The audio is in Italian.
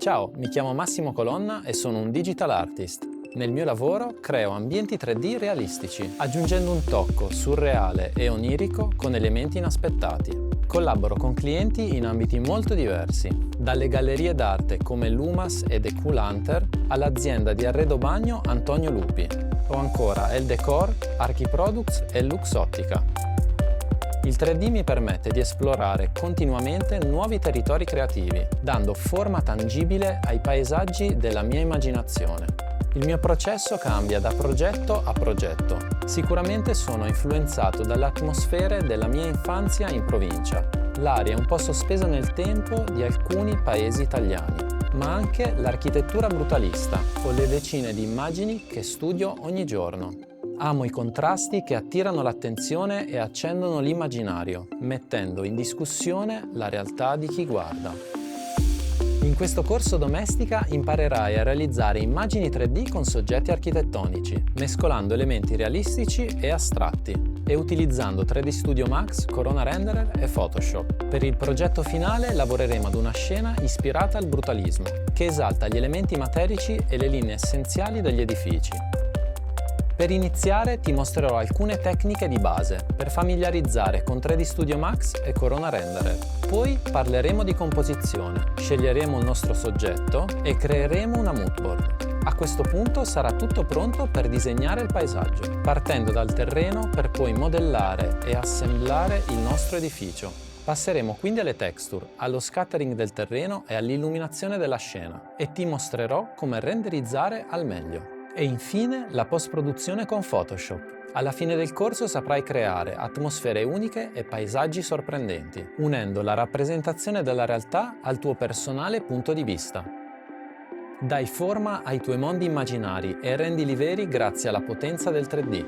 Ciao, mi chiamo Massimo Colonna e sono un digital artist. Nel mio lavoro creo ambienti 3D realistici, aggiungendo un tocco surreale e onirico con elementi inaspettati. Collaboro con clienti in ambiti molto diversi, dalle gallerie d'arte come Lumas e The Cool Hunter all'azienda di arredo bagno Antonio Lupi, o ancora El Decor, Archi Products e Luxottica. Il 3D mi permette di esplorare continuamente nuovi territori creativi, dando forma tangibile ai paesaggi della mia immaginazione. Il mio processo cambia da progetto a progetto. Sicuramente sono influenzato dalle atmosfere della mia infanzia in provincia, l'aria un po' sospesa nel tempo di alcuni paesi italiani, ma anche l'architettura brutalista o le decine di immagini che studio ogni giorno. Amo i contrasti che attirano l'attenzione e accendono l'immaginario, mettendo in discussione la realtà di chi guarda. In questo corso Domestica imparerai a realizzare immagini 3D con soggetti architettonici, mescolando elementi realistici e astratti, e utilizzando 3D Studio Max, Corona Renderer e Photoshop. Per il progetto finale lavoreremo ad una scena ispirata al brutalismo, che esalta gli elementi materici e le linee essenziali degli edifici. Per iniziare ti mostrerò alcune tecniche di base per familiarizzare con 3D Studio Max e Corona Renderer. Poi parleremo di composizione, sceglieremo il nostro soggetto e creeremo una moodboard. A questo punto sarà tutto pronto per disegnare il paesaggio, partendo dal terreno per poi modellare e assemblare il nostro edificio. Passeremo quindi alle texture, allo scattering del terreno e all'illuminazione della scena e ti mostrerò come renderizzare al meglio. E infine la post-produzione con Photoshop. Alla fine del corso saprai creare atmosfere uniche e paesaggi sorprendenti, unendo la rappresentazione della realtà al tuo personale punto di vista. Dai forma ai tuoi mondi immaginari e rendili veri grazie alla potenza del 3D.